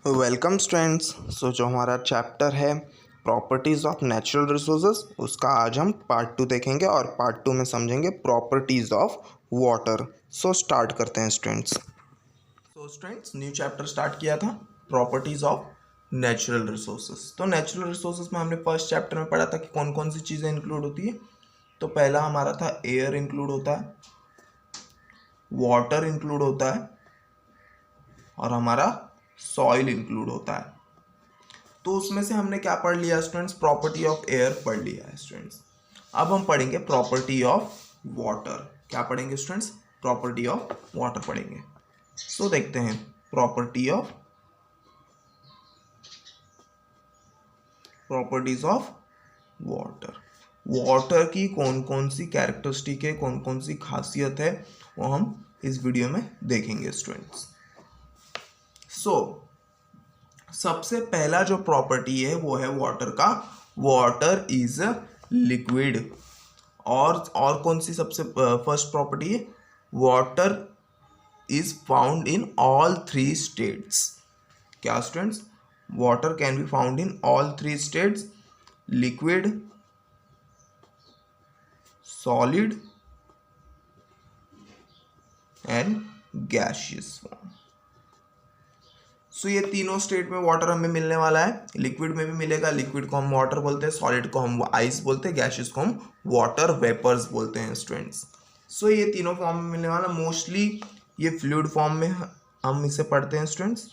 Welcome students. जो हमारा chapter है प्रॉपर्टीज़ ऑफ नेचुरल रिसोर्सेज, उसका आज हम पार्ट 2 देखेंगे और पार्ट 2 में समझेंगे प्रॉपर्टीज़ ऑफ वाटर। स्टार्ट करते हैं students. Students new chapter start किया था प्रॉपर्टीज़ ऑफ नेचुरल रिसोर्सेज। तो नेचुरल रिसोर्सेज में हमने फर्स्ट चैप्टर में पढ़ा था कि कौन कौन सी चीज़ें इंक्लूड होती है। तो पहला हमारा था एयर इंक्लूड होता है, वाटर इंक्लूड होता है और हमारा सॉइल इंक्लूड होता है। तो उसमें से हमने क्या पढ़ लिया स्टूडेंट्स? प्रॉपर्टी ऑफ एयर पढ़ लिया है स्टूडेंट्स। अब हम पढ़ेंगे प्रॉपर्टी ऑफ वाटर। क्या पढ़ेंगे स्टूडेंट्स? प्रॉपर्टी ऑफ वाटर पढ़ेंगे। देखते हैं प्रॉपर्टीज ऑफ वाटर। वाटर की कौन कौन सी कैरेक्टरिस्टिक है, कौन कौन सी खासियत है, वो हम इस वीडियो में देखेंगे स्टूडेंट्स। सबसे पहला जो प्रॉपर्टी है वो है वाटर का, वाटर इज लिक्विड। और कौन सी सबसे फर्स्ट प्रॉपर्टी है? Water is found in all three states. क्या students? Water can be found in all three states, liquid, solid and gaseous form. ये तीनों स्टेट में वाटर हमें मिलने वाला है। लिक्विड में भी मिलेगा, लिक्विड को हम वाटर बोलते हैं, सॉलिड को हम आइस बोलते हैं, गैसियस को हम वाटर वेपर्स बोलते हैं स्टूडेंट्स। ये तीनों फॉर्म में मिलने वाला। मोस्टली ये फ्लूइड फॉर्म में हम इसे पढ़ते हैं स्टूडेंट्स।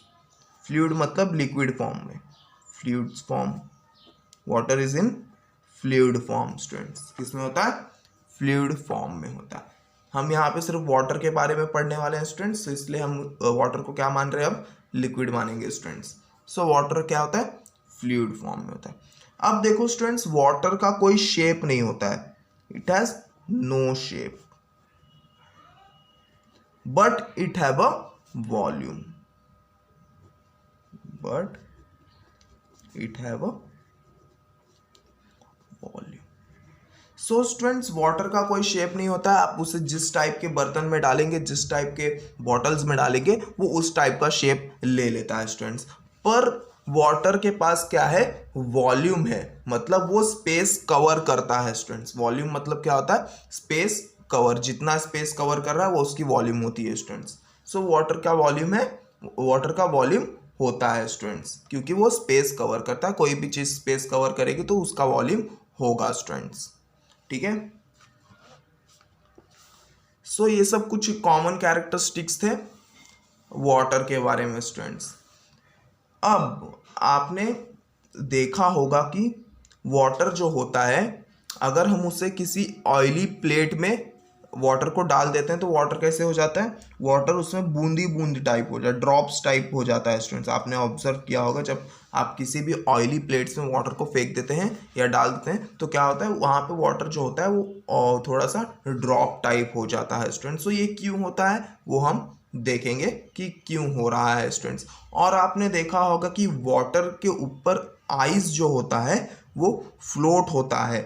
फ्लूइड मतलब लिक्विड फॉर्म में, fluid form. Water is in fluid form students. किसमें होता है? फ्लूइड फॉर्म में होता है। हम यहाँ पे सिर्फ वाटर के बारे में पढ़ने वाले हैं स्टूडेंट्स, इसलिए हम वाटर को क्या मान रहे हैं? अब लिक्विड मानेंगे स्टूडेंट्स। वाटर क्या होता है? फ्लूइड फॉर्म में होता है। अब देखो स्टूडेंट्स, वाटर का कोई शेप नहीं होता है, it has no shape, but it have a volume, students water का कोई शेप नहीं होता है। आप उसे जिस टाइप के बर्तन में डालेंगे, जिस टाइप के बॉटल्स में डालेंगे, वो उस टाइप का शेप ले लेता है स्टूडेंट्स। पर वाटर के पास क्या है? वॉल्यूम है, मतलब वो स्पेस कवर करता है स्टूडेंट्स। वॉल्यूम मतलब क्या होता है? Space cover. जितना स्पेस कवर कर रहा है वो उसकी वॉल्यूम होती है स्टूडेंट्स। वाटर का वॉल्यूम है, वाटर का वॉल्यूम होता है स्टूडेंट्स, क्योंकि वो स्पेस कवर करता है। कोई भी चीज स्पेस कवर करेगी तो उसका वॉल्यूम होगा स्टूडेंट्स। ठीक है। ये सब कुछ कॉमन कैरेक्टरिस्टिक्स थे वाटर के बारे में स्टूडेंट्स। अब आपने देखा होगा कि वाटर जो होता है, अगर हम उसे किसी ऑयली प्लेट में वाटर को डाल देते हैं तो वाटर कैसे हो जाता है? वाटर उसमें बूंदी बूंदी टाइप हो जाता है, ड्रॉप्स टाइप हो जाता है स्टूडेंट्स। आपने ऑब्जर्व किया होगा, जब आप किसी भी ऑयली प्लेट्स में वाटर को फेंक देते हैं या डाल देते हैं तो क्या होता है? वहाँ पे वाटर जो होता है वो थोड़ा सा ड्रॉप टाइप हो जाता है स्टूडेंट्स। ये क्यों होता है वो हम देखेंगे कि क्यों हो रहा है स्टूडेंट्स। और आपने देखा होगा कि वाटर के ऊपर आइस जो होता है वो फ्लोट होता है।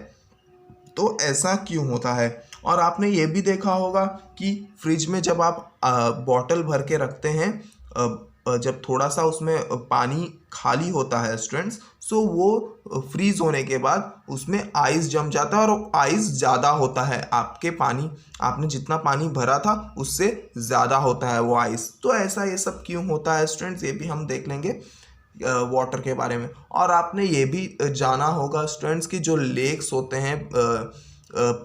तो ऐसा क्यों होता है? और आपने ये भी देखा होगा कि फ्रिज में जब आप बॉटल भर के रखते हैं, जब थोड़ा सा उसमें पानी खाली होता है स्टूडेंट्स, वो फ्रीज होने के बाद उसमें आइस जम जाता है और आइस ज़्यादा होता है। आपने जितना पानी भरा था उससे ज़्यादा होता है वो आइस। तो ऐसा ये सब क्यों होता है स्टूडेंट्स, ये भी हम देख लेंगे वाटर के बारे में। और आपने ये भी जाना होगा स्टूडेंट्स कि जो लेक्स होते हैं,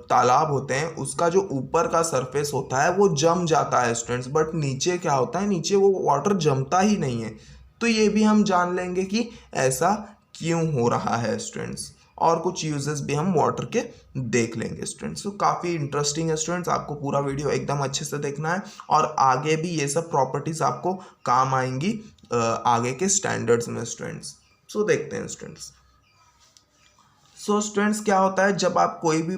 तालाब होते हैं, उसका जो ऊपर का सरफेस होता है वो जम जाता है स्टूडेंट्स, बट नीचे क्या होता है? नीचे वो वाटर जमता ही नहीं है। तो ये भी हम जान लेंगे कि ऐसा क्यों हो रहा है स्टूडेंट्स। और कुछ यूजेस भी हम वाटर के देख लेंगे स्टूडेंट्स। काफ़ी इंटरेस्टिंग है स्टूडेंट्स, आपको पूरा वीडियो एकदम अच्छे से देखना है और आगे भी ये सब प्रॉपर्टीज़ आपको काम आएंगी आगे के स्टैंडर्ड्स में स्टूडेंट्स। देखते हैं स्टूडेंट्स। स्टूडेंट्स क्या होता है, जब आप कोई भी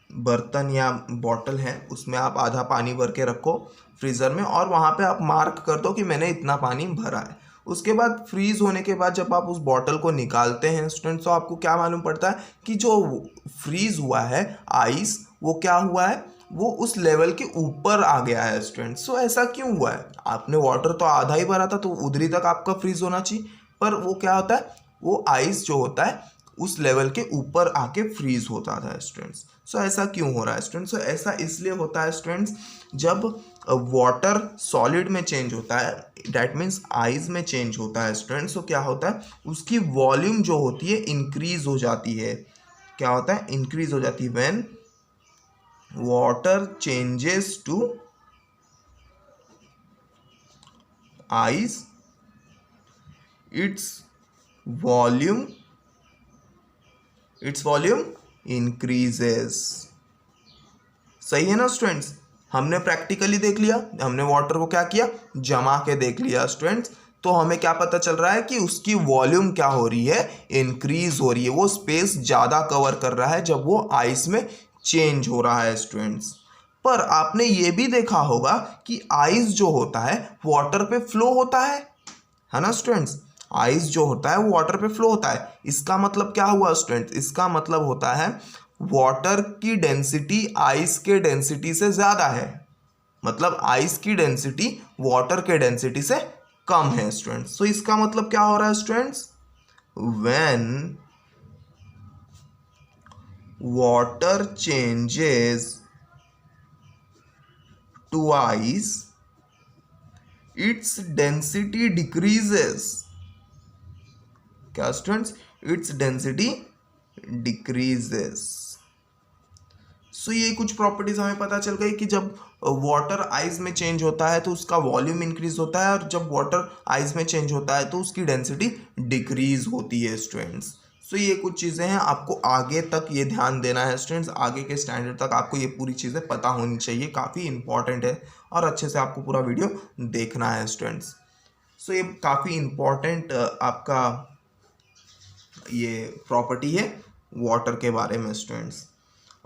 बर्तन या बॉटल है उसमें आप आधा पानी भर के रखो फ्रीज़र में और वहाँ पे आप मार्क कर दो कि मैंने इतना पानी भरा है। उसके बाद फ्रीज होने के बाद जब आप उस बॉटल को निकालते हैं स्टूडेंट्स, तो आपको क्या मालूम पड़ता है कि जो फ्रीज हुआ है आइस, वो क्या हुआ है? वो उस लेवल के ऊपर आ गया है स्टूडेंट्स। सो ऐसा क्यों हुआ है? आपने वाटर तो आधा ही भरा था तो उधर ही तक आपका फ्रीज होना चाहिए, पर वो क्या होता है, वो आइस जो होता है उस लेवल के ऊपर आके फ्रीज होता था स्टूडेंट्स। सो ऐसा क्यों हो रहा है स्टूडेंट्स? ऐसा इसलिए होता है स्टूडेंट्स, जब वाटर सॉलिड में चेंज होता है, डैट मीन्स आइस में चेंज होता है स्टूडेंट्स, तो क्या होता है, उसकी वॉल्यूम जो होती है इंक्रीज हो जाती है। क्या होता है? इंक्रीज हो जाती है। When water changes to ice, its volume increases। सही है ना स्टूडेंट्स? हमने प्रैक्टिकली देख लिया, हमने वाटर को क्या किया, जमा के देख लिया स्टूडेंट्स, तो हमें क्या पता चल रहा है कि उसकी वॉल्यूम क्या हो रही है, इंक्रीज हो रही है, वो स्पेस ज़्यादा कवर कर रहा है जब वो आइस में चेंज हो रहा है स्टूडेंट्स। पर आपने ये भी देखा होगा कि आइस जो होता है वाटर पे फ्लो होता है ना स्टूडेंट्स? आइस जो होता है वो वाटर पे फ्लो होता है। इसका मतलब क्या हुआ स्टूडेंट्स? इसका मतलब होता है वाटर की डेंसिटी आइस के डेंसिटी से ज़्यादा है, मतलब आइस की डेंसिटी वाटर के डेंसिटी से कम है स्टूडेंट्स। तो इसका मतलब क्या हो रहा है students? When water changes to ice, its density decreases. क्या students? Its density decreases. So ये कुछ प्रॉपर्टीज हमें पता चल गई कि जब वाटर आइस में चेंज होता है तो उसका वॉल्यूम इंक्रीज होता है, और जब वाटर आइस में चेंज होता है तो उसकी डेंसिटी डिक्रीज होती है स्टूडेंट्स। सो ये कुछ चीज़ें हैं, आपको आगे तक ये ध्यान देना है स्टूडेंट्स, आगे के स्टैंडर्ड तक आपको ये पूरी चीज़ें पता होनी चाहिए, काफ़ी इंपॉर्टेंट है, और अच्छे से आपको पूरा वीडियो देखना है स्टूडेंट्स। सो ये काफ़ी इंपॉर्टेंट आपका ये प्रॉपर्टी है वाटर के बारे में स्टूडेंट्स।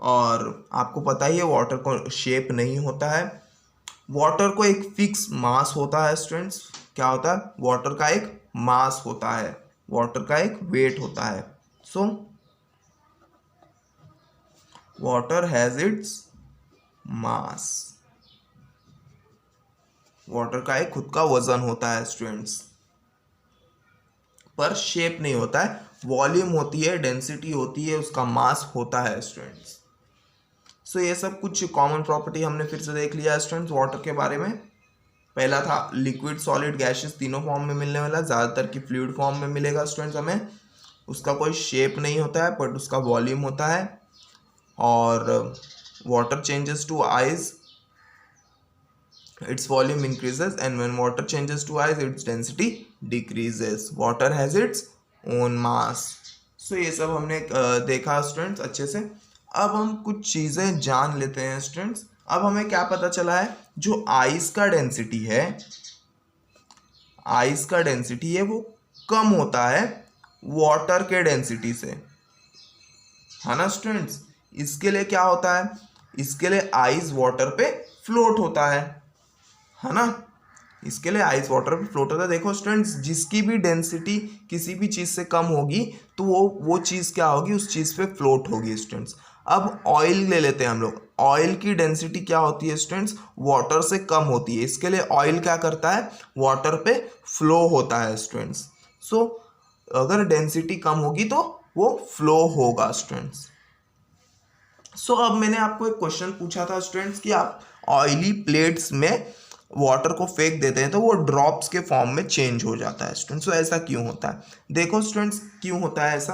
और आपको पता ही है वाटर को शेप नहीं होता है, वाटर को एक फिक्स मास होता है स्टूडेंट्स। क्या होता है? वाटर का एक मास होता है, वाटर का एक वेट होता है। So water has its mass, water का एक खुद का वजन होता है स्टूडेंट्स, पर शेप नहीं होता है। वॉल्यूम होती है, डेंसिटी होती है, उसका मास होता है स्टूडेंट्स। सो ये सब कुछ कॉमन प्रॉपर्टी हमने फिर से देख लिया स्टूडेंट्स वाटर के बारे में। पहला था लिक्विड, सॉलिड, गैसेस तीनों फॉर्म में मिलने वाला, ज़्यादातर की फ्लूइड फॉर्म में मिलेगा स्टूडेंट्स हमें। उसका कोई शेप नहीं होता है बट उसका वॉल्यूम होता है। और water changes to ice, its volume increases, and when water changes to ice its density decreases. Water has its own mass. So ये सब हमने देखा स्टूडेंट्स अच्छे से। अब हम कुछ चीज़ें जान लेते हैं स्टूडेंट्स। अब हमें क्या पता चला है, जो आइस का डेंसिटी है, आइस का डेंसिटी है वो कम होता है वाटर के डेंसिटी से, है ना स्टूडेंट्स? इसके लिए क्या होता है, इसके लिए आइस वाटर पे फ्लोट होता है ना? इसके लिए आइस वाटर पे फ्लोट होता है। देखो स्टूडेंट्स, जिसकी भी डेंसिटी किसी भी चीज़ से कम होगी तो वो चीज़ क्या होगी, उस चीज़ पे फ्लोट होगी स्टूडेंट्स। अब ऑयल ले लेते हैं हम लोग। ऑयल की डेंसिटी क्या होती है स्टूडेंट्स? वाटर से कम होती है। इसके लिए ऑयल क्या करता है, वाटर पे फ्लो होता है स्टूडेंट्स। सो अगर डेंसिटी कम होगी तो वो फ्लो होगा स्टूडेंट्स। सो अब मैंने आपको एक क्वेश्चन पूछा था स्टूडेंट्स कि आप ऑयली प्लेट्स में वाटर को फेंक देते हैं तो वो ड्रॉप्स के फॉर्म में चेंज हो जाता है स्टूडेंट्स। तो ऐसा क्यों होता है? देखो स्टूडेंट्स, क्यों होता है ऐसा।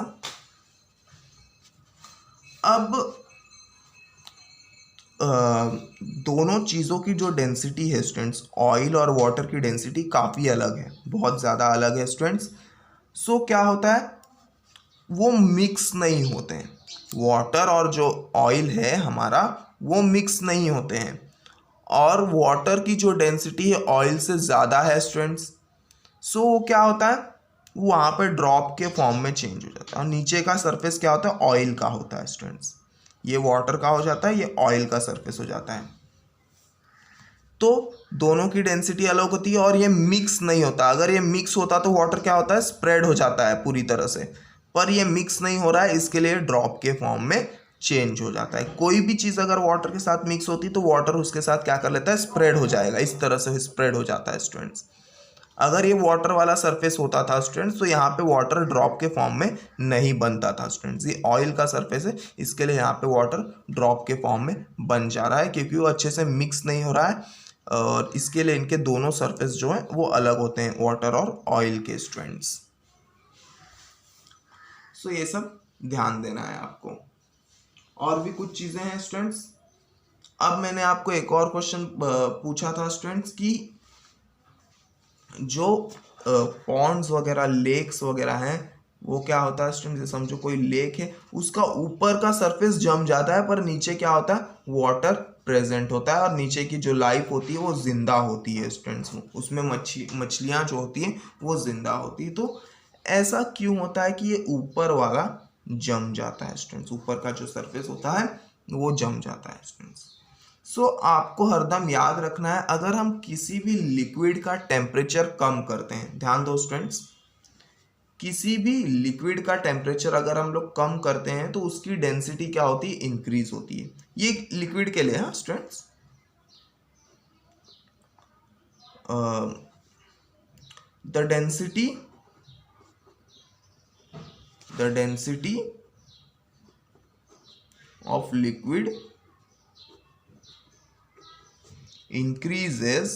अब दोनों चीज़ों की जो डेंसिटी है स्टूडेंट्स, ऑयल और वाटर की डेंसिटी काफ़ी अलग है, बहुत ज़्यादा अलग है स्टूडेंट्स। सो क्या होता है, वो मिक्स नहीं होते हैं। वाटर और जो ऑयल है हमारा वो मिक्स नहीं होते हैं, और वाटर की जो डेंसिटी है ऑयल से ज़्यादा है स्टूडेंट्स। सो वो क्या होता है, वो वहाँ पे ड्रॉप के फॉर्म में चेंज हो जाता है, और नीचे का सरफेस क्या होता है, ऑयल का होता है स्टूडेंट्स। ये वाटर का हो जाता है, ये ऑयल का सरफेस हो जाता है। तो दोनों की डेंसिटी अलग होती है और ये मिक्स नहीं होता। अगर ये मिक्स होता तो वाटर क्या होता है, स्प्रेड हो जाता है पूरी तरह से, पर ये मिक्स नहीं हो रहा है, इसके लिए ड्रॉप के फॉर्म में चेंज हो जाता है। कोई भी चीज़ अगर वाटर के साथ मिक्स होती है तो वाटर उसके साथ क्या कर लेता है, स्प्रेड हो जाएगा, इस तरह से स्प्रेड हो जाता है स्टूडेंट्स। अगर ये वाटर वाला सरफेस होता था स्टूडेंट्स तो यहाँ पे वाटर ड्रॉप के फॉर्म में नहीं बनता था स्टूडेंट्स। ये ऑयल का सरफेस है, इसके लिए यहाँ पे वाटर ड्रॉप के फॉर्म में बन जा रहा है क्योंकि वो अच्छे से मिक्स नहीं हो रहा है, और इसके लिए इनके दोनों सरफेस जो हैं वो अलग होते हैं, वाटर और ऑयल के स्टूडेंट्स। सो ये सब ध्यान देना है आपको। और भी कुछ चीज़ें हैं स्टूडेंट्स। अब मैंने आपको एक और क्वेश्चन पूछा था स्टूडेंट्स कि जो पॉन्ड्स वगैरह, लेक्स वगैरह हैं, वो क्या होता है स्टूडेंट्स, जैसे समझो कोई लेक है, उसका ऊपर का सरफेस जम जाता है पर नीचे क्या होता है, वाटर प्रेजेंट होता है और नीचे की जो लाइफ होती है वो जिंदा होती है स्टूडेंट्स, उसमें मछलियाँ जो होती हैं वो जिंदा होती है। तो ऐसा क्यों होता है कि ये ऊपर वाला जम जाता है स्टूडेंट्स, ऊपर का जो सरफेस होता है वो जम जाता है स्टूडेंट्स। सो आपको हरदम याद रखना है, अगर हम किसी भी लिक्विड का टेम्परेचर कम करते हैं, ध्यान दो स्टूडेंट्स, किसी भी लिक्विड का टेम्परेचर अगर हम लोग कम करते हैं तो उसकी डेंसिटी क्या होती है, इंक्रीज होती है। ये लिक्विड के लिए है students. The density of liquid increases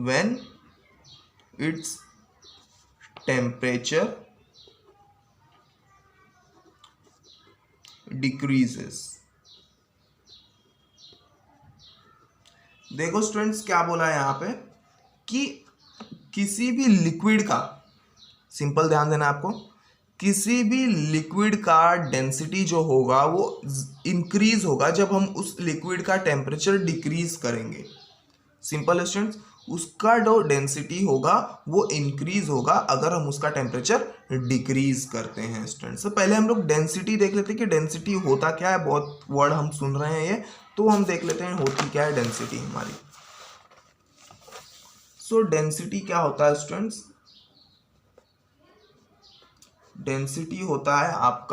when its temperature decreases। देखो स्टूडेंट्स क्या बोला है यहाँ पे कि किसी भी लिक्विड का, सिंपल ध्यान देना आपको, किसी भी लिक्विड का डेंसिटी जो होगा वो इंक्रीज होगा जब हम उस लिक्विड का टेम्परेचर डिक्रीज करेंगे। सिंपल स्टूडेंट्स, उसका जो डेंसिटी होगा वो इंक्रीज होगा अगर हम उसका टेम्परेचर डिक्रीज करते हैं स्टूडेंट्स। तो पहले हम लोग डेंसिटी देख लेते हैं कि डेंसिटी होता क्या है, बहुत वर्ड हम सुन रहे हैं ये, तो हम देख लेते हैं होती क्या है डेंसिटी हमारी। सो डेंसिटी क्या होता है स्टूडेंट्स, डेंसिटी होता है आपका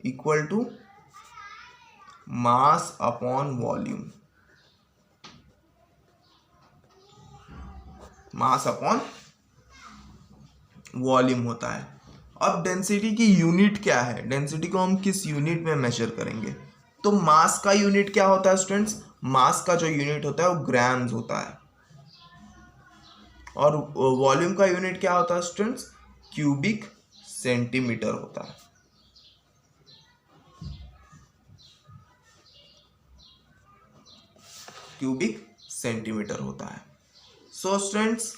equal to mass upon volume, mass upon volume होता है। अब डेंसिटी की यूनिट क्या है, डेंसिटी को हम किस यूनिट में मेजर करेंगे, तो मास का यूनिट क्या होता है स्टूडेंट्स, मास का जो यूनिट होता है वो ग्राम्स होता है, और वॉल्यूम का यूनिट क्या होता है स्टूडेंट्स, क्यूबिक सेंटीमीटर होता है। क्यूबिक सेंटीमीटर होता है। सो स्टूडेंट्स,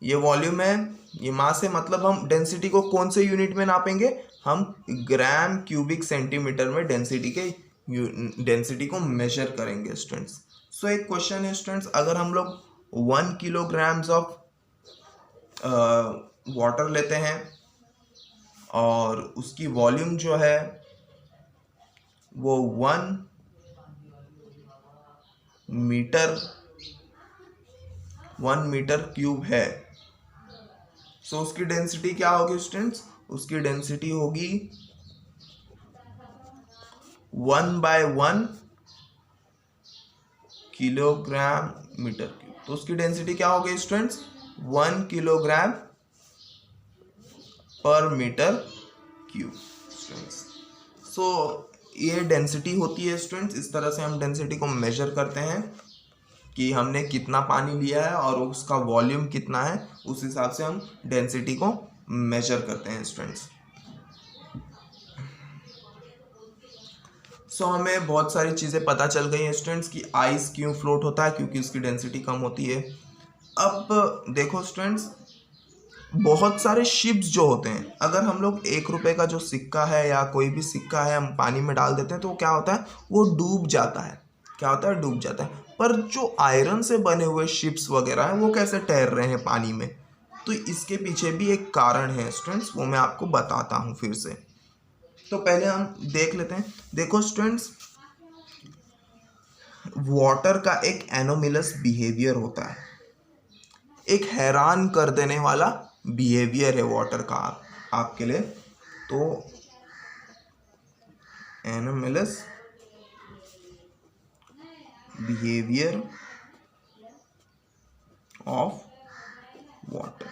ये वॉल्यूम है, ये मास है, मतलब हम डेंसिटी को कौन से यूनिट में नापेंगे, हम ग्राम क्यूबिक सेंटीमीटर में डेंसिटी को मेजर करेंगे स्टूडेंट्स। सो एक क्वेश्चन है स्टूडेंट्स, अगर हम लोग 1 किलोग्राम्स ऑफ वाटर लेते हैं और उसकी वॉल्यूम जो है वो 1 मीटर क्यूब है, सो उसकी डेंसिटी क्या होगी स्टूडेंट्स, उसकी डेंसिटी होगी 1/1 किलोग्राम मीटर क्यूब। तो उसकी डेंसिटी क्या होगी स्टूडेंट्स, 1 किलोग्राम पर मीटर क्यूब स्टूडेंट्स। सो ये डेंसिटी होती है स्टूडेंट्स, इस तरह से हम डेंसिटी को मेजर करते हैं कि हमने कितना पानी लिया है और उसका वॉल्यूम कितना है, उस हिसाब से हम डेंसिटी को मेजर करते हैं स्टूडेंट्स। सो हमें बहुत सारी चीज़ें पता चल गई हैं स्टूडेंट्स कि आइस क्यों फ्लोट होता है, क्योंकि उसकी डेंसिटी कम होती है। अब देखो स्टूडेंट्स, बहुत सारे शिप्स जो होते हैं, अगर हम लोग 1 रुपये का जो सिक्का है या कोई भी सिक्का है हम पानी में डाल देते हैं तो क्या होता है, वो डूब जाता है। क्या होता है, डूब जाता है। पर जो आयरन से बने हुए शिप्स वगैरह हैं वो कैसे तैर रहे हैं पानी में, तो इसके पीछे भी एक कारण है स्टूडेंट्स, वो मैं आपको बताता हूँ फिर से। तो पहले हम देख लेते हैं। देखो स्टूडेंट्स, वाटर का एक एनोमिलस बिहेवियर होता है, एक हैरान कर देने वाला बिहेवियर है वाटर का आपके लिए। तो एनोमिलस बिहेवियर ऑफ वाटर,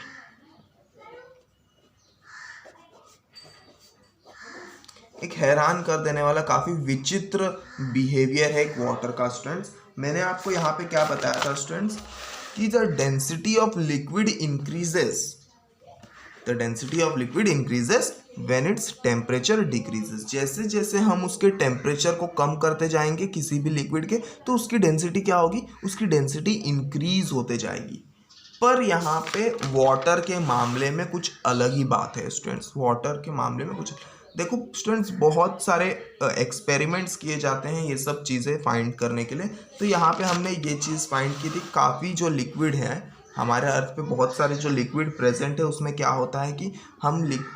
एक हैरान कर देने वाला काफी विचित्र बिहेवियर है एक वाटर का स्टूडेंट्स। मैंने आपको यहाँ पे क्या बताया था स्टूडेंट्स कि the density of liquid increases, the density of liquid increases when its temperature decreases. जैसे जैसे हम उसके टेम्परेचर को कम करते जाएंगे किसी भी लिक्विड के, तो उसकी डेंसिटी क्या होगी, उसकी डेंसिटी इंक्रीज होते जाएगी। पर यहाँ पे वाटर के मामले में कुछ अलग ही बात है स्टूडेंट्स, वाटर के मामले में कुछ, देखो स्टूडेंट्स बहुत सारे एक्सपेरिमेंट्स किए जाते हैं ये सब चीज़ें फाइंड करने के लिए। तो यहाँ पे हमने ये चीज़ फाइंड की थी, काफ़ी जो लिक्विड है हमारे अर्थ पे, बहुत सारे जो लिक्विड प्रेजेंट है उसमें क्या होता है कि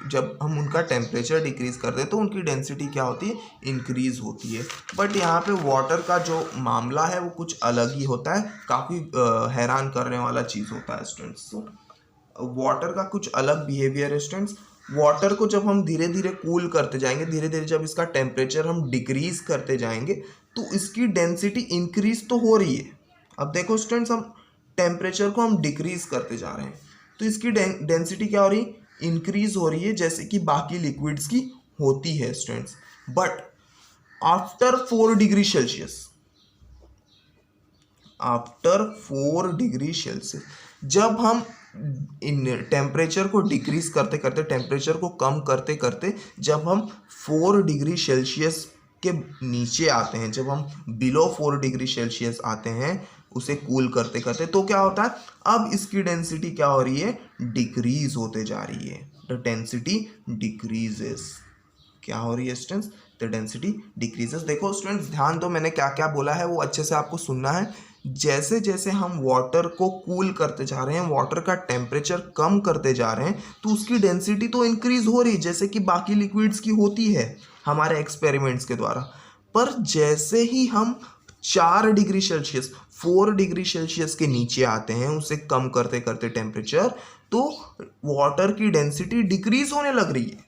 जब हम उनका टेम्परेचर डिक्रीज़ कर दें तो उनकी डेंसिटी क्या होती है, इंक्रीज़ होती है। बट यहाँ पे वाटर का जो मामला है वो कुछ अलग ही होता है, काफ़ी हैरान करने वाला चीज़ होता है स्टूडेंट्स। तो वाटर का कुछ अलग बिहेवियर है स्टूडेंट्स। वाटर को जब हम धीरे धीरे कूल करते जाएंगे, धीरे धीरे जब इसका टेम्परेचर हम डिक्रीज करते जाएंगे तो इसकी डेंसिटी इंक्रीज तो हो रही है। अब देखो स्टूडेंट्स, हम टेम्परेचर को हम डिक्रीज करते जा रहे हैं तो इसकी डेंसिटी क्या हो रही है, इंक्रीज हो रही है, जैसे कि बाकी लिक्विड्स की होती है students. But after 4 degree Celsius, after 4 degree Celsius जब हम इन टेम्परेचर को डिक्रीज करते करते, टेम्परेचर को कम करते करते जब हम 4 डिग्री सेल्सियस के नीचे आते हैं, जब हम बिलो 4 डिग्री सेल्सियस आते हैं उसे कूल करते करते, तो क्या होता है, अब इसकी डेंसिटी क्या हो रही है, डिक्रीज होते जा रही है। द डेंसिटी डिक्रीजेस, क्या हो रही है स्टूडेंट्स, द डेंसिटी डिक्रीजेस। देखो स्टूडेंट्स ध्यान दो, मैंने क्या क्या बोला है वो अच्छे से आपको सुनना है। जैसे जैसे हम वाटर को कूल करते जा रहे हैं, वाटर का टेम्परेचर कम करते जा रहे हैं, तो उसकी डेंसिटी तो इंक्रीज हो रही है जैसे कि बाकी लिक्विड्स की होती है हमारे एक्सपेरिमेंट्स के द्वारा। पर जैसे ही हम 4 डिग्री सेल्सियस, 4 डिग्री सेल्सियस के नीचे आते हैं, उसे कम करते करते टेम्परेचर, तो वाटर की डेंसिटी डिक्रीज होने लग रही है।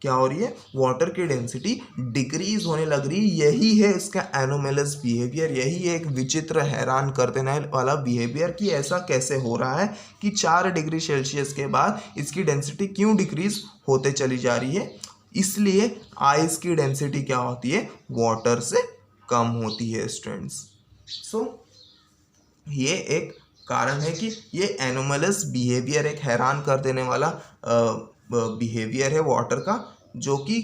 क्या हो रही है, वाटर की डेंसिटी डिक्रीज होने लग रही है। यही है इसका एनोमेलस बिहेवियर, यही है एक विचित्र हैरान कर देने वाला बिहेवियर कि ऐसा कैसे हो रहा है कि 4 डिग्री सेल्सियस के बाद इसकी डेंसिटी क्यों डिक्रीज होते चली जा रही है। इसलिए आइस की डेंसिटी क्या होती है, वाटर से कम होती है स्टूडेंट्स। सो ये एक कारण है कि ये एनोमलस बिहेवियर, एक हैरान कर देने वाला बिहेवियर है वाटर का, जो कि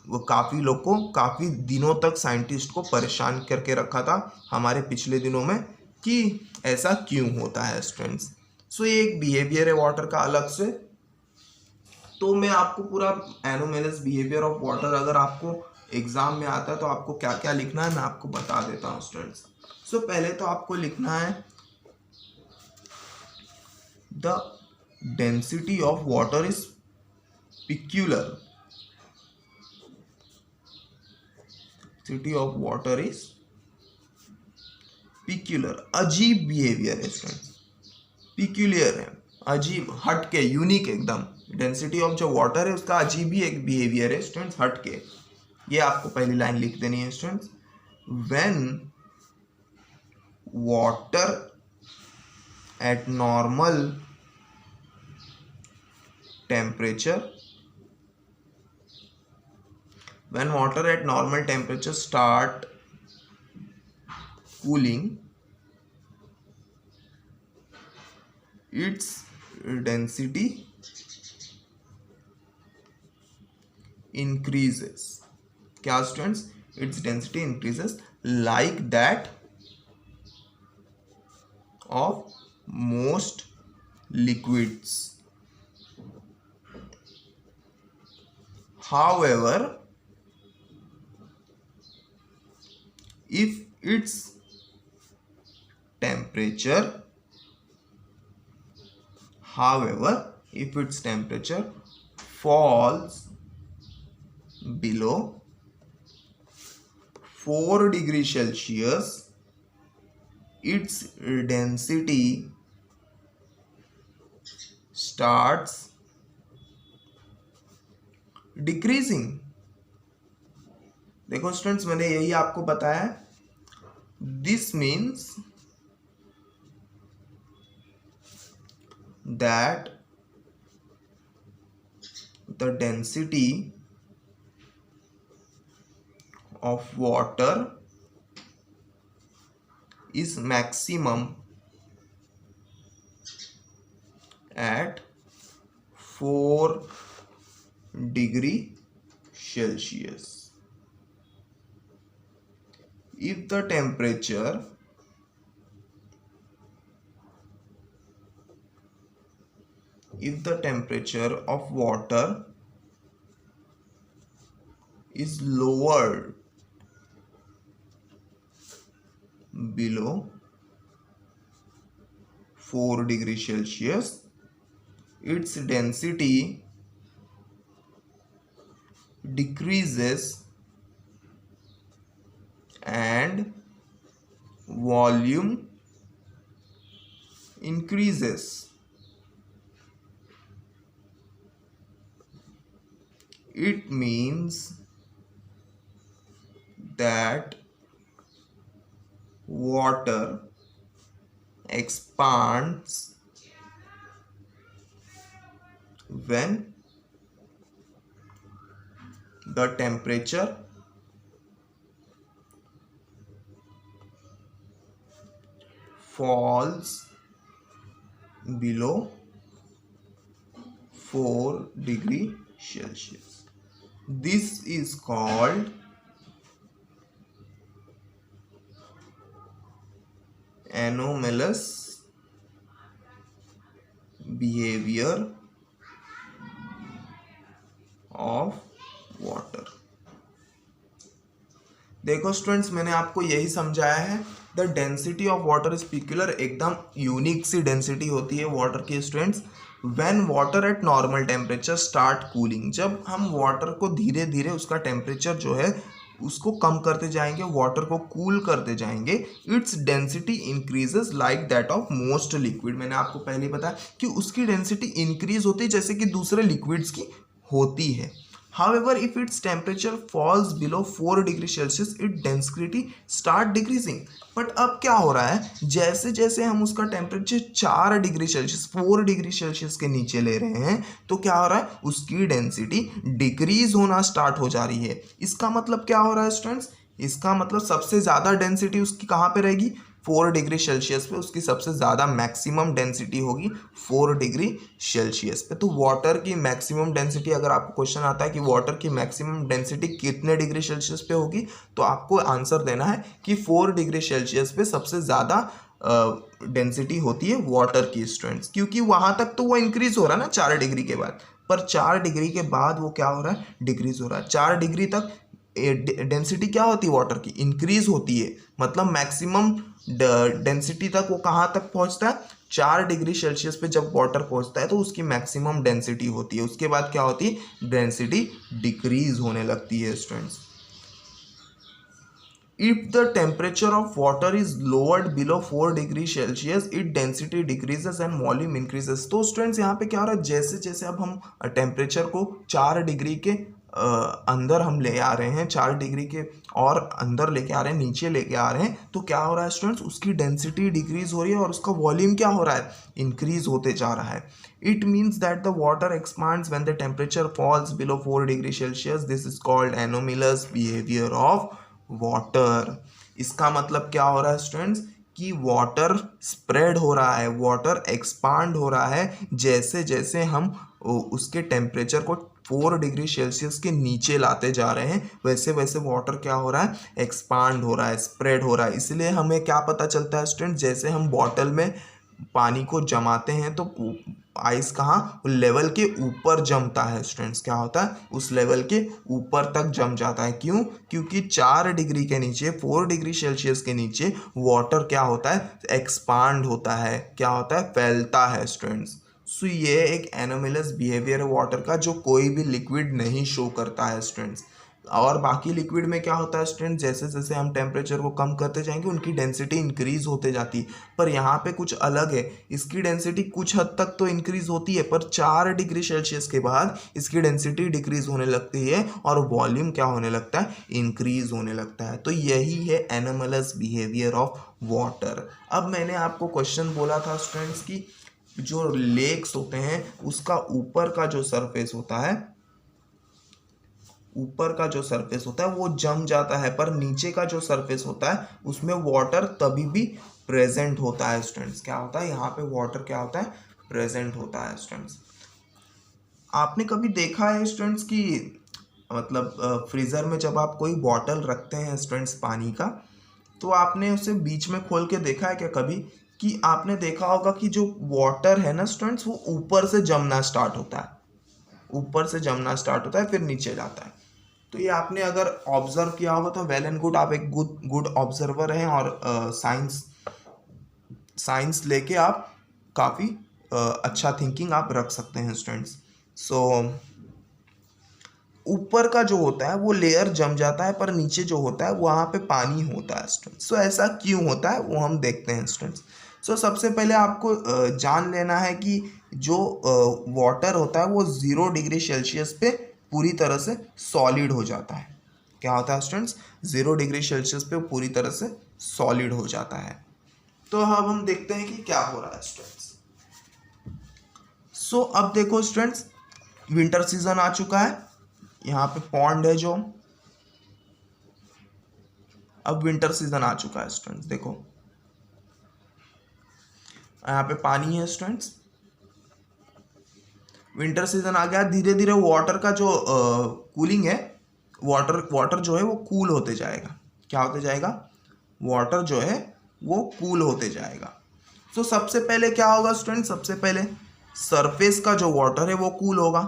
वो काफ़ी लोग को, काफ़ी दिनों तक साइंटिस्ट को परेशान करके रखा था हमारे पिछले दिनों में कि ऐसा क्यों होता है स्टूडेंट्स। सो ये एक बिहेवियर है वाटर का अलग से। तो मैं आपको पूरा एनोमेलस बिहेवियर ऑफ वाटर, अगर आपको एग्जाम में आता है तो आपको क्या क्या लिखना है मैं आपको बता देता हूँ स्टूडेंट्स। सो पहले तो आपको लिखना है the density of water is peculiar, density of water is peculiar, अजीब बिहेवियर है स्टूडेंट्स, पिक्यूलियर है, अजीब, हटके, यूनिक एकदम। डेंसिटी ऑफ जो वाटर है उसका अजीब ही एक बिहेवियर है स्टूडेंट्स, हटके। ये आपको पहली लाइन लिख देनी है students. When water at normal temperature, when water at normal temperature start cooling, its density increases. क्या students, its density increases like that of most liquids. However, if its temperature, falls below 4 degree Celsius its density starts decreasing। देखो students, मैंने यही आपको बताया। This means that the density of water is maximum at 4 degree Celsius if the temperature of water is lowered below 4 degree Celsius, its density decreases and volume increases। It means that water expands when the temperature falls below 4 degree Celsius. This is called anomalous behavior of water। देखो students, मैंने आपको यही समझाया है। The density of water is peculiar, एकदम unique सी density होती है water की students. When water at normal temperature start cooling, जब हम वाटर को धीरे धीरे उसका टेम्परेचर जो है उसको कम करते जाएंगे, वाटर को कूल करते जाएंगे, its density increases like that of most liquid. मैंने आपको पहले ही बताया कि उसकी डेंसिटी इंक्रीज होती है जैसे कि दूसरे लिक्विड्स की होती है। However, if its temperature falls below 4 degree Celsius, its density start decreasing। But अब क्या हो रहा है, जैसे जैसे हम उसका temperature 4 degree Celsius 4 degree Celsius के नीचे ले रहे हैं, तो क्या हो रहा है, उसकी डेंसिटी डिक्रीज होना स्टार्ट हो जा रही है। इसका मतलब क्या हो रहा है स्टूडेंट्स, इसका मतलब सबसे ज़्यादा डेंसिटी उसकी कहाँ पे रहेगी, 4 डिग्री सेल्सियस पे उसकी सबसे ज़्यादा मैक्सिमम डेंसिटी होगी 4 डिग्री सेल्सियस पे। तो वाटर की मैक्सिमम डेंसिटी, अगर आपको क्वेश्चन आता है कि वाटर की मैक्सिमम डेंसिटी कितने डिग्री सेल्सियस पे होगी, तो आपको आंसर देना है कि 4 डिग्री सेल्सियस पे सबसे ज़्यादा डेंसिटी होती है वाटर की स्टूडेंट्स, क्योंकि वहाँ तक तो वो इंक्रीज हो रहा है ना 4 डिग्री के बाद, पर 4 डिग्री के बाद वो क्या हो रहा है, डिक्रीज हो रहा है। 4 डिग्री तक डेंसिटी क्या होती है वाटर की, इंक्रीज होती है, मतलब मैक्सिमम डेंसिटी तक वो कहाँ तक पहुँचता है, 4 डिग्री सेल्सियस पे जब वाटर पहुँचता है तो उसकी मैक्सिमम डेंसिटी होती है। उसके बाद क्या होती है, डेंसिटी डिक्रीज होने लगती है students. If the temperature of water is lowered below 4 degree Celsius, its density decreases and volume increases। तो स्टूडेंट्स यहाँ पे क्या हो रहा है, जैसे जैसे अब हम टेम्परेचर को 4 डिग्री के अंदर हम ले आ रहे हैं, 4 डिग्री के और अंदर लेके आ रहे हैं, नीचे लेके आ रहे हैं, तो क्या हो रहा है स्टूडेंट्स, उसकी डेंसिटी डिक्रीज हो रही है और उसका वॉल्यूम क्या हो रहा है, इंक्रीज होते जा रहा है। It means that the water expands when the temperature falls below 4 degree Celsius. This is called anomalous behaviour of water. इसका मतलब क्या हो रहा है स्टूडेंट्स, कि वाटर स्प्रेड हो रहा है, वाटर एक्सपांड हो रहा है, जैसे जैसे हम उसके टेम्परेचर को 4 डिग्री सेल्सियस के नीचे लाते जा रहे हैं, वैसे वैसे वाटर क्या हो रहा है, एक्सपांड हो रहा है, स्प्रेड हो रहा है। इसलिए हमें क्या पता चलता है स्टूडेंट, जैसे हम बॉटल में पानी को जमाते हैं तो आइस कहाँ, लेवल के ऊपर जमता है स्टूडेंट्स, क्या होता है, उस लेवल के ऊपर तक जम जाता है। क्यों, क्योंकि 4 डिग्री के नीचे, 4 डिग्री सेल्सियस के नीचे वाटर क्या होता है, एक्सपांड होता है, क्या होता है, फैलता है स्टूडेंट्स। सो ये एक एनोमलस बिहेवियर है वाटर का, जो कोई भी लिक्विड नहीं शो करता है स्टूडेंट्स। और बाकी लिक्विड में क्या होता है स्टूडेंट, जैसे जैसे हम टेम्परेचर को कम करते जाएंगे उनकी डेंसिटी इंक्रीज होते जाती है। पर यहाँ पे कुछ अलग है, इसकी डेंसिटी कुछ हद तक तो इंक्रीज होती है पर 4 डिग्री सेल्सियस के बाद इसकी डेंसिटी डिक्रीज होने लगती है और वॉल्यूम क्या होने लगता है, इंक्रीज होने लगता है। तो यही है एनोमलस बिहेवियर ऑफ वाटर। अब मैंने आपको क्वेश्चन बोला था स्टूडेंट्स की जो लेक्स होते हैं उसका ऊपर का जो सरफेस होता है, ऊपर का जो सरफेस होता है वो जम जाता है पर नीचे का जो सरफेस होता है उसमें वाटर तभी भी प्रेजेंट होता है स्टूडेंट्स। क्या होता है यहाँ पे, वाटर क्या होता है, प्रेजेंट होता है स्टूडेंट्स। आपने कभी देखा है स्टूडेंट्स कि मतलब फ्रीज़र में जब आप कोई बॉटल रखते हैं स्टूडेंट्स पानी का, तो आपने उसे बीच में खोल के देखा है क्या कभी, कि आपने देखा होगा कि जो वाटर है ना स्टूडेंट्स वो ऊपर से जमना स्टार्ट होता है, ऊपर से जमना स्टार्ट होता है फिर नीचे जाता है। तो ये आपने अगर ऑब्जर्व किया होगा तो वेल एंड गुड, आप एक गुड ऑब्जर्वर हैं और साइंस लेके आप काफ़ी अच्छा थिंकिंग आप रख सकते हैं स्टूडेंट्स। सो ऊपर का जो होता है वो लेयर जम जाता है पर नीचे जो होता है वहाँ पे पानी होता है स्टूडेंट्स। सो ऐसा क्यों होता है वो हम देखते हैं स्टूडेंट्स। सो सबसे पहले आपको जान लेना है कि जो वाटर होता है वो 0 डिग्री सेल्सियस पे पूरी तरह से सॉलिड हो जाता है। क्या होता है स्टूडेंट्स, 0 डिग्री सेल्सियस पे पूरी तरह से सॉलिड हो जाता है। तो अब हम देखते हैं कि क्या हो रहा है स्टूडेंट्स। सो अब देखो स्टूडेंट्स, विंटर सीजन आ चुका है, यहाँ पे पॉन्ड है जो, अब विंटर सीजन आ चुका है स्टूडेंट्स। देखो यहाँ पे पानी है स्टूडेंट्स, विंटर सीजन आ गया, धीरे धीरे वाटर का जो कूलिंग है, वाटर जो है वो कूल होते जाएगा। क्या होते जाएगा, वाटर जो है वो कूल होते जाएगा। तो सबसे पहले क्या होगा स्टूडेंट, सबसे पहले सरफेस का जो वाटर है वो कूल होगा।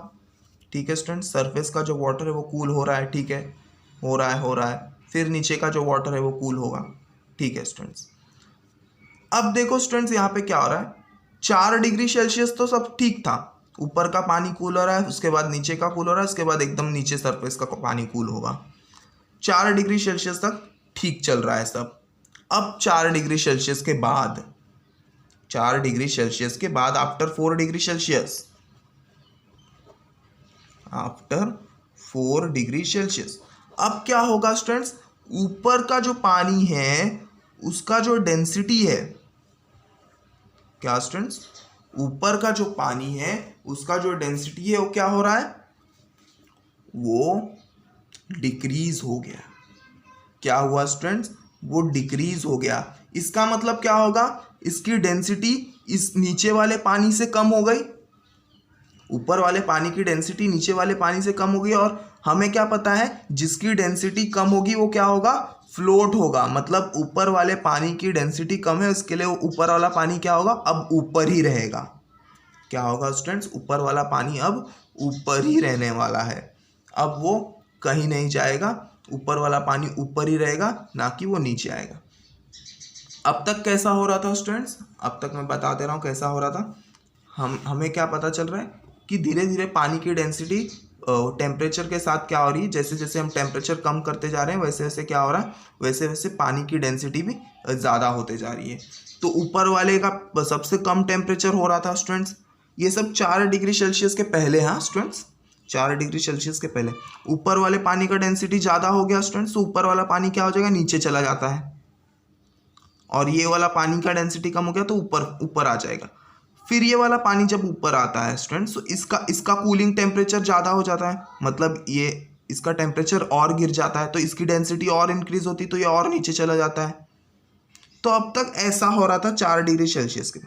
ठीक है स्टूडेंट, सरफेस का जो वाटर है वो कूल हो रहा है, ठीक है, हो रहा है। फिर नीचे का जो वाटर है वो कूल होगा। ठीक है स्टूडेंट्स, अब देखो स्टूडेंट्स यहाँ पे क्या हो रहा है, 4 डिग्री सेल्सियस तो सब ठीक था, ऊपर का पानी कूल हो रहा है, उसके बाद नीचे का कूल हो रहा है, उसके बाद एकदम नीचे सरफेस का पानी कूल होगा। 4 डिग्री सेल्सियस तक ठीक चल रहा है सब। अब 4 डिग्री सेल्सियस के बाद, 4 डिग्री सेल्सियस के बाद after 4 degree Celsius, after 4 degree Celsius अब क्या होगा स्टूडेंट्स, ऊपर का जो पानी है उसका जो डेंसिटी है, क्या स्टूडेंट्स, ऊपर का जो पानी है उसका जो डेंसिटी है वो क्या हो रहा है, वो डिक्रीज हो गया। क्या हुआ स्टूडेंट्स, वो डिक्रीज हो गया। इसका मतलब क्या होगा, इसकी डेंसिटी इस नीचे वाले पानी से कम हो गई, ऊपर वाले पानी की डेंसिटी नीचे वाले पानी से कम हो गई। और हमें क्या पता है, जिसकी डेंसिटी कम होगी वो क्या होगा, फ्लोट होगा। मतलब ऊपर वाले पानी की डेंसिटी कम है, उसके लिए ऊपर वाला पानी क्या होगा, अब ऊपर ही रहेगा। क्या होगा स्टूडेंट्स, ऊपर वाला पानी अब ऊपर ही रहने वाला है, अब वो कहीं नहीं जाएगा, ऊपर वाला पानी ऊपर ही रहेगा, ना कि वो नीचे आएगा। अब तक कैसा हो रहा था स्टूडेंट्स, अब तक मैं बता दे रहा हूँ कैसा हो रहा था। हमें क्या पता चल रहा है कि धीरे धीरे पानी की डेंसिटी टेम्परेचर के साथ क्या हो रही है, जैसे जैसे हम टेम्परेचर कम करते जा रहे हैं वैसे वैसे क्या हो रहा है, वैसे वैसे पानी की डेंसिटी भी ज़्यादा होते जा रही है। तो ऊपर वाले का सबसे कम टेम्परेचर हो रहा था स्टूडेंट्स, ये सब 4 डिग्री सेल्सियस के पहले, हाँ स्टूडेंट्स 4 डिग्री सेल्सियस के पहले। ऊपर वाले पानी का डेंसिटी ज़्यादा हो गया स्टूडेंट्स, तो ऊपर वाला पानी क्या हो जाएगा, नीचे चला जाता है, और ये वाला पानी का डेंसिटी कम हो गया तो ऊपर आ जाएगा। फिर ये वाला पानी जब ऊपर आता है स्टूडेंट्स, तो इसका कूलिंग टेम्परेचर ज़्यादा हो जाता है, मतलब ये इसका टेम्परेचर और गिर जाता है, तो इसकी डेंसिटी और इंक्रीज होती, तो ये और नीचे चला जाता है। तो अब तक ऐसा हो रहा था 4 डिग्री सेल्सियस के,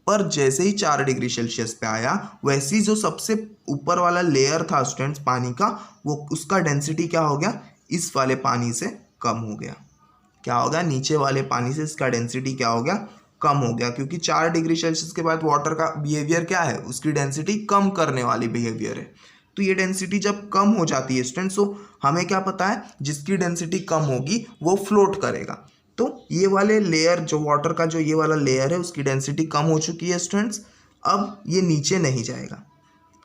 पर जैसे ही 4 डिग्री सेल्सियस पे आया, वैसे ही जो सबसे ऊपर वाला लेयर था स्टूडेंट्स पानी का, वो उसका डेंसिटी क्या हो गया, इस वाले पानी से कम हो गया। क्या हो गया, नीचे वाले पानी से इसका डेंसिटी क्या हो गया, कम हो गया, क्योंकि 4 डिग्री सेल्सियस के बाद वाटर का बिहेवियर क्या है, उसकी डेंसिटी कम करने वाली बिहेवियर है। तो ये डेंसिटी जब कम हो जाती है स्टूडेंट्स, तो हमें क्या पता है, जिसकी डेंसिटी कम होगी वो फ्लोट करेगा। तो ये वाले लेयर जो वाटर का जो ये वाला लेयर है उसकी डेंसिटी कम हो चुकी है स्टूडेंट्स, अब ये नीचे नहीं जाएगा,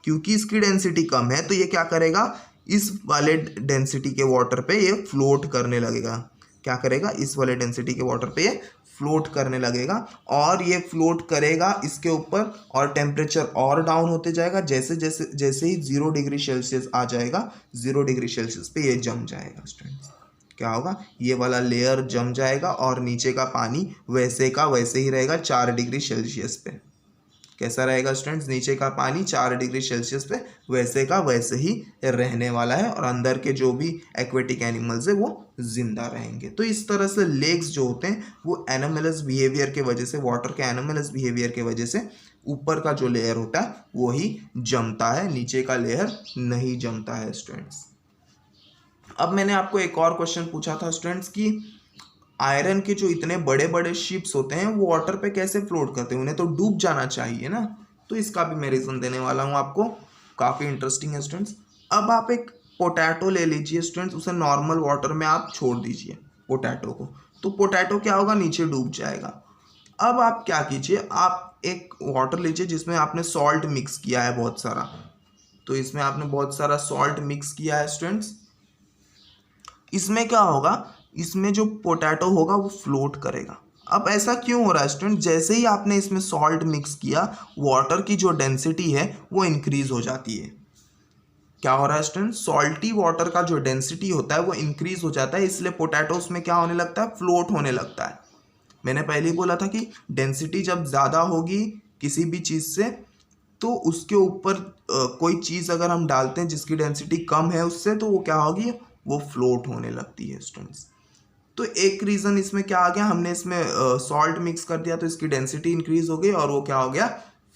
क्योंकि इसकी डेंसिटी कम है, तो ये क्या करेगा, इस वाले डेंसिटी के वाटर पे ये फ्लोट करने लगेगा। क्या करेगा? इस वाले डेंसिटी के वाटर पे ये फ्लोट करने लगेगा और ये फ्लोट करेगा इसके ऊपर और टेम्परेचर और डाउन होते जाएगा। जैसे जैसे जैसे ही 0 डिग्री सेल्सियस आ जाएगा, 0 डिग्री सेल्सियस पे ये जम जाएगा स्टूडेंट्स। क्या होगा? ये वाला लेयर जम जाएगा और नीचे का पानी वैसे का वैसे ही रहेगा 4 डिग्री सेल्सियस पे। कैसा रहेगा स्टूडेंट्स? नीचे का पानी 4 डिग्री सेल्सियस पे वैसे का वैसे ही रहने वाला है और अंदर के जो भी एक्वेटिक एनिमल्स है वो जिंदा रहेंगे। तो इस तरह से लेग्स जो होते हैं वो एनोमलस बिहेवियर के वजह से, वाटर के एनोमलस बिहेवियर के वजह से ऊपर का जो लेयर होता है वो ही जमता है, नीचे का लेयर नहीं जमता है स्टूडेंट्स। अब मैंने आपको एक और क्वेश्चन पूछा था स्टूडेंट्स कि आयरन के जो इतने बड़े बड़े शिप्स होते हैं वो वाटर पे कैसे फ्लोट करते हैं? उन्हें तो डूब जाना चाहिए ना। तो इसका भी मैं रीज़न देने वाला हूँ आपको, काफ़ी इंटरेस्टिंग है स्टूडेंट्स। अब आप एक पोटैटो ले लीजिए स्टूडेंट्स, उसे नॉर्मल वाटर में आप छोड़ दीजिए पोटैटो को, तो पोटैटो क्या होगा? नीचे डूब जाएगा। अब आप क्या कीजिए, आप एक वाटर लीजिए जिसमें आपने सॉल्ट मिक्स किया है बहुत सारा। तो इसमें आपने बहुत सारा सॉल्ट मिक्स किया है स्टूडेंट्स। इसमें क्या होगा? इसमें जो पोटैटो होगा वो फ्लोट करेगा। अब ऐसा क्यों हो रहा है स्टूडेंट? जैसे ही आपने इसमें सॉल्ट मिक्स किया, वाटर की जो डेंसिटी है वो इंक्रीज हो जाती है। क्या हो रहा है स्टूडेंट? सॉल्टी वाटर का जो डेंसिटी होता है वो इंक्रीज हो जाता है, इसलिए पोटैटो उसमें क्या होने लगता है? फ्लोट होने लगता है। मैंने पहले ही बोला था कि डेंसिटी जब ज़्यादा होगी किसी भी चीज़ से, तो उसके ऊपर कोई चीज़ अगर हम डालते हैं जिसकी डेंसिटी कम है उससे, तो वो क्या होगी? वो फ्लोट होने लगती है स्टूडेंट्स। तो एक रीज़न इसमें क्या आ गया? हमने इसमें सॉल्ट मिक्स कर दिया तो इसकी डेंसिटी इंक्रीज हो गई और वो क्या हो गया?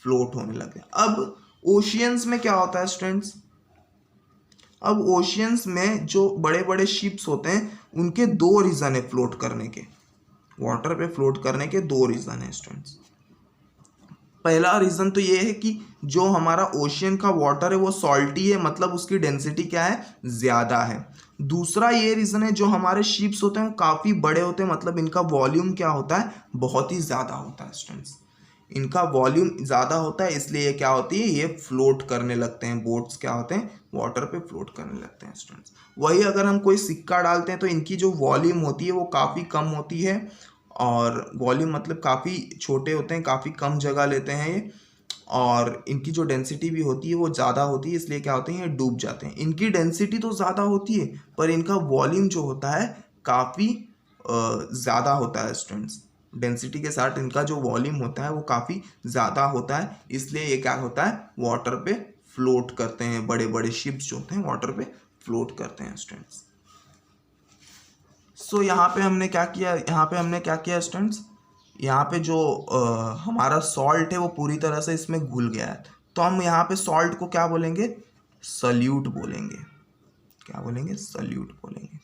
फ्लोट होने लग गया। अब ओशियंस में क्या होता है स्टूडेंट्स? अब ओशियंस में जो बड़े बड़े शिप्स होते हैं उनके दो रीज़न है फ्लोट करने के, वाटर पे फ्लोट करने के दो रीज़न है स्टूडेंट्स। पहला रीज़न तो ये है कि जो हमारा ओशियन का वाटर है वो सॉल्टी है, मतलब उसकी डेंसिटी क्या है? ज़्यादा है। दूसरा ये रीज़न है जो हमारे शिप्स होते हैं वो काफ़ी बड़े होते हैं, मतलब इनका वॉल्यूम क्या होता है? बहुत ही ज़्यादा होता है स्टूडेंट्स। इनका वॉल्यूम ज़्यादा होता है इसलिए ये क्या होती है? ये फ्लोट करने लगते हैं। बोट्स क्या होते हैं? वाटर पे फ्लोट करने लगते हैं स्टूडेंट्स। वही अगर हम कोई सिक्का डालते हैं तो इनकी जो वॉल्यूम होती है वो काफ़ी कम होती है, और वॉल्यूम मतलब काफ़ी छोटे होते हैं, काफ़ी कम जगह लेते हैं ये, और इनकी जो डेंसिटी भी होती है वो ज़्यादा होती है, इसलिए क्या होते हैं? ये डूब जाते हैं। इनकी डेंसिटी तो ज़्यादा होती है पर इनका वॉल्यूम जो होता है काफ़ी ज़्यादा होता है स्टूडेंट्स। डेंसिटी के साथ इनका जो वॉल्यूम होता है वो काफ़ी ज़्यादा होता है, इसलिए ये क्या होता है? वाटर पे फ्लोट करते हैं। बड़े बड़े शिप्स जो होते हैं वाटर पे फ्लोट करते हैं स्टूडेंट्स। सो यहाँ पे हमने क्या किया स्टूडेंट्स? यहाँ पे जो हमारा सॉल्ट है वो पूरी तरह से इसमें घुल गया है, तो हम यहाँ पे सॉल्ट को क्या बोलेंगे? सल्यूट बोलेंगे। क्या बोलेंगे? सल्यूट बोलेंगे।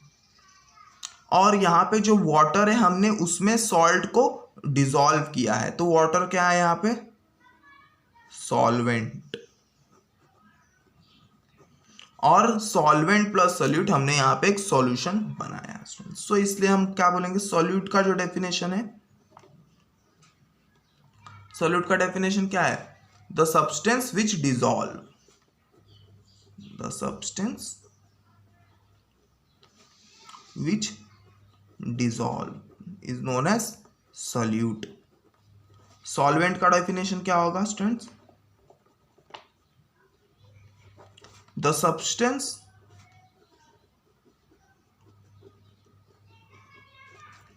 और यहाँ पे जो वाटर है हमने उसमें सॉल्ट को डिसॉल्व किया है, तो वाटर क्या है यहाँ पे? सॉल्वेंट। और सॉल्वेंट प्लस सॉल्यूट हमने यहाँ पे एक सॉल्यूशन बनाया है। सो इसलिए हम क्या बोलेंगे? सॉल्यूट का जो डेफिनेशन है, सॉल्यूट का डेफिनेशन क्या है? The substance which dissolve, the substance which dissolve is known as solute. Solvent का डेफिनेशन क्या होगा students? The substance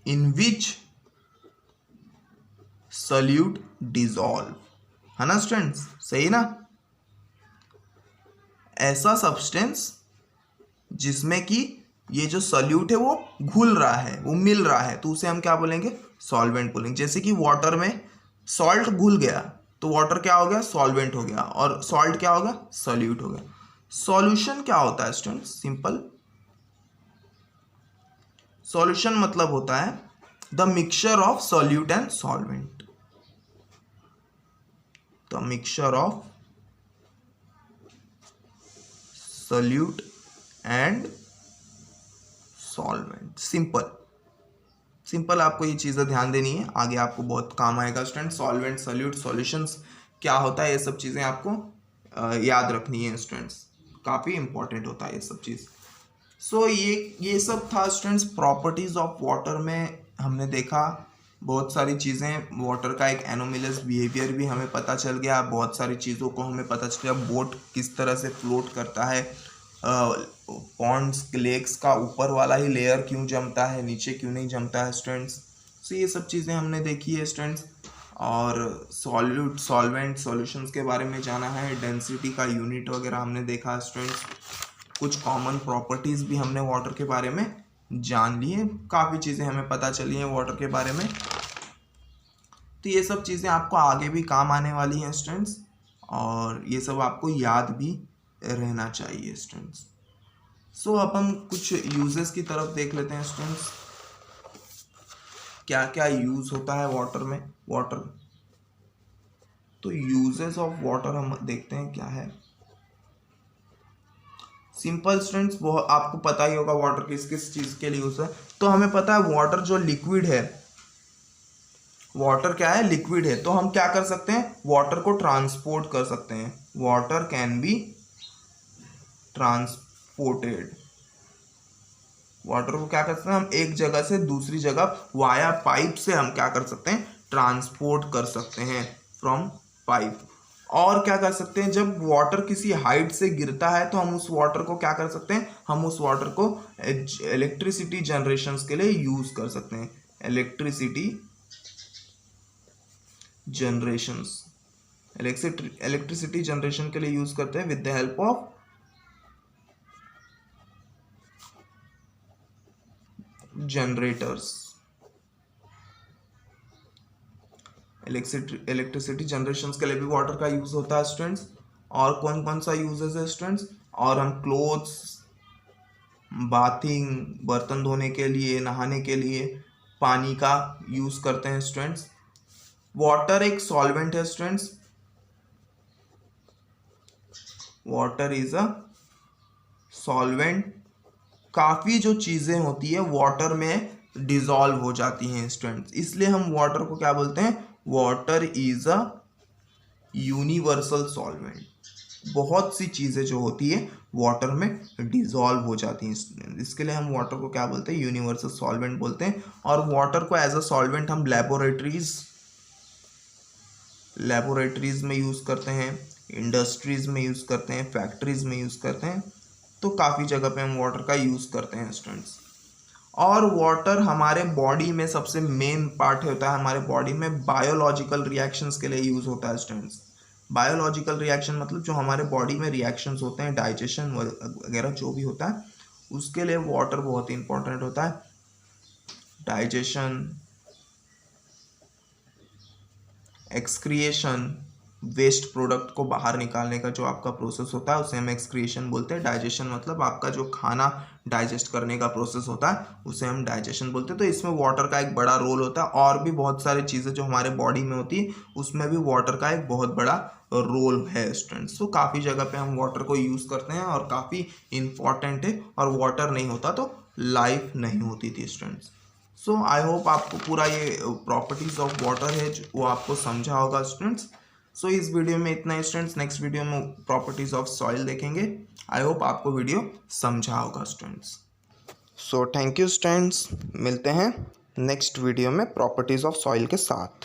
in which solute dissolve, है ना स्टूडेंट्स? सही ना? ऐसा सब्सटेंस जिसमें कि ये जो सॉल्यूट है वो घुल रहा है, वो मिल रहा है, तो उसे हम क्या बोलेंगे? सॉल्वेंट बोलेंगे। जैसे कि वाटर में सॉल्ट घुल गया तो वाटर क्या हो गया? सॉल्वेंट हो गया, और सॉल्ट क्या होगा? सॉल्यूट हो गया। सॉल्यूशन क्या होता है स्टूडेंट्स? सिंपल, सॉल्यूशन मतलब होता है the mixture of solute and solvent, the mixture of solute and solvent. Simple आपको ये चीज़ें ध्यान देनी है, आगे आपको बहुत काम आएगा स्टूडेंट। सॉल्वेंट, सॉल्यूट, सॉल्यूशंस क्या होता है, ये सब चीज़ें आपको याद रखनी है स्टूडेंट्स, काफ़ी इंपॉर्टेंट होता है ये सब चीज़। सो ये सब था स्टूडेंट्स प्रॉपर्टीज़ ऑफ वाटर में। हमने देखा बहुत सारी चीज़ें, वाटर का एक एनोमलस बिहेवियर भी हमें पता चल गया, बहुत सारी चीज़ों को हमें पता चल गया, बोट किस तरह से फ्लोट करता है, पॉन्ड्स लेक्स का ऊपर वाला ही लेयर क्यों जमता है, नीचे क्यों नहीं जमता है स्टूडेंट्स। सो ये सब चीज़ें हमने देखी है स्टूडेंट्स। और सॉल्वेंट सॉल्यूशंस के बारे में जाना है, डेंसिटी का यूनिट वगैरह हमने देखा है स्टूडेंट्स। कुछ कॉमन प्रॉपर्टीज़ भी हमने वाटर के बारे में जान ली है, काफ़ी चीज़ें हमें पता चली हैं वाटर के बारे में। तो ये सब चीज़ें आपको आगे भी काम आने वाली हैं स्टूडेंट्स, और ये सब आपको याद भी रहना चाहिए स्टूडेंट्स। सो अब हम कुछ यूजेस की तरफ देख लेते हैं स्टूडेंट्स, क्या क्या यूज़ होता है वाटर में। वाटर तो यूजेस ऑफ वाटर हम देखते हैं क्या है। सिंपल स्टूडेंट्स, वो आपको पता ही होगा वाटर किस किस चीज़ के लिए यूज़ है। तो हमें पता है वाटर जो लिक्विड है, वाटर क्या है, लिक्विड है, तो हम क्या कर सकते हैं, वाटर को ट्रांसपोर्ट कर सकते हैं। Water can be transported. Water को क्या कर सकते हैं हम, एक जगह से दूसरी जगह वाया पाइप से हम क्या कर सकते हैं, ट्रांसपोर्ट कर सकते हैं फ्रॉम पाइप। और क्या कर सकते हैं, जब वाटर किसी हाइट से गिरता है तो हम उस वाटर को क्या कर सकते हैं, हम उस वाटर को इलेक्ट्रिसिटी जनरेशंस के लिए यूज कर सकते हैं। इलेक्ट्रिसिटी जनरेशन के लिए यूज करते हैं with the help of generators. Electricity generation के लिए भी वाटर का यूज होता है स्टूडेंट्स। और कौन कौन सा यूजेस है स्टूडेंट्स, और हम क्लोथ्स, बाथिंग, बर्तन धोने के लिए, नहाने के लिए पानी का यूज करते हैं स्टूडेंट्स। वाटर एक सॉल्वेंट है students, water is a solvent. काफ़ी जो चीज़ें होती है वाटर में डिजॉल्व हो जाती हैं स्टूडेंट्स, इसलिए हम वाटर को क्या बोलते हैं, water is a universal solvent. बहुत सी चीज़ें जो होती है वाटर में डिजॉल्व हो जाती हैं स्टूडेंट, इसके लिए हम वाटर को क्या बोलते हैं, यूनिवर्सल सॉल्वेंट बोलते हैं। और वाटर को एज अ सॉल्वेंट हम लेबोरेटरीज में यूज़ करते हैं, इंडस्ट्रीज में यूज़ करते हैं, फैक्ट्रीज में यूज़ करते हैं। तो काफ़ी जगह पे हम वाटर का यूज़ करते हैं स्टूडेंट्स। और वाटर हमारे बॉडी में सबसे मेन पार्ट होता है, हमारे बॉडी में बायोलॉजिकल रिएक्शंस के लिए यूज़ होता है स्टूडेंट्स। बायोलॉजिकल रिएक्शन मतलब जो हमारे बॉडी में रिएक्शंस होते हैं, डाइजेशन वगैरह जो भी होता है, उसके लिए वाटर बहुत ही इंपॉर्टेंट होता है। डाइजेशन, एक्सक्रिएशन, वेस्ट प्रोडक्ट को बाहर निकालने का जो आपका प्रोसेस होता है उसे हम एक्सक्रिएशन बोलते हैं। डाइजेशन मतलब आपका जो खाना डाइजेस्ट करने का प्रोसेस होता है उसे हम डाइजेशन बोलते हैं। तो इसमें वाटर का एक बड़ा रोल होता है, और भी बहुत सारी चीज़ें जो हमारे बॉडी में होती है उसमें भी वाटर का एक बहुत बड़ा रोल है स्टूडेंट्स। तो काफ़ी जगह पे हम वाटर को यूज़ करते हैं और काफ़ी इंपॉर्टेंट है, और वाटर नहीं होता तो लाइफ नहीं होती थी स्टूडेंट्स। सो आई होप आपको पूरा ये प्रॉपर्टीज़ ऑफ वाटर है वो आपको समझा होगा स्टूडेंट्स। सो इस वीडियो में इतना ही स्टूडेंट्स, नेक्स्ट वीडियो में प्रॉपर्टीज़ ऑफ सॉइल देखेंगे। आई होप आपको वीडियो समझा होगा students. So thank you students, मिलते हैं नेक्स्ट वीडियो में प्रॉपर्टीज़ ऑफ सॉइल के साथ।